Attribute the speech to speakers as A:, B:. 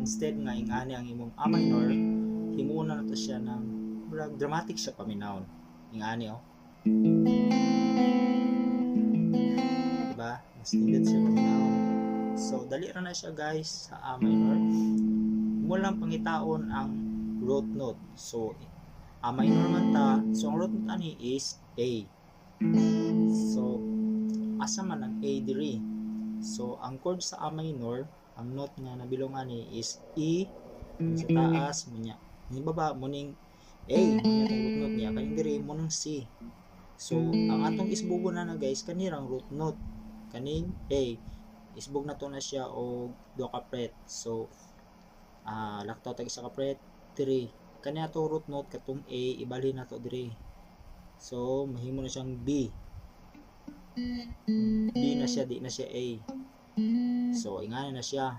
A: instead nga ingani ang imong A minor, himuna na to siya ng dramatic siya paminawon. Ingani diba? Mas nindot siya paminawon. So dali ra na siya guys sa A minor. Mo lang pangitaon ang root note. So A minor man ta, so ang root note ani is A. So asa man ang A diri? So ang chord sa A minor, ang note nga nabilongan ni is E, sa taas mo niya. Ni baba mo ning A, niya tong root note niya, kaning diri mo ng C. So ang atong isbugo na guys, kanirang root note, kaning A, isbug na to na siya og 2 ka fret. So laktaw tag isa ka fret, 3. Kani ato root note katong A, ibalhin na to diri. So mahimo na siyang B. B na siya, di na siya A. So ingani na siya.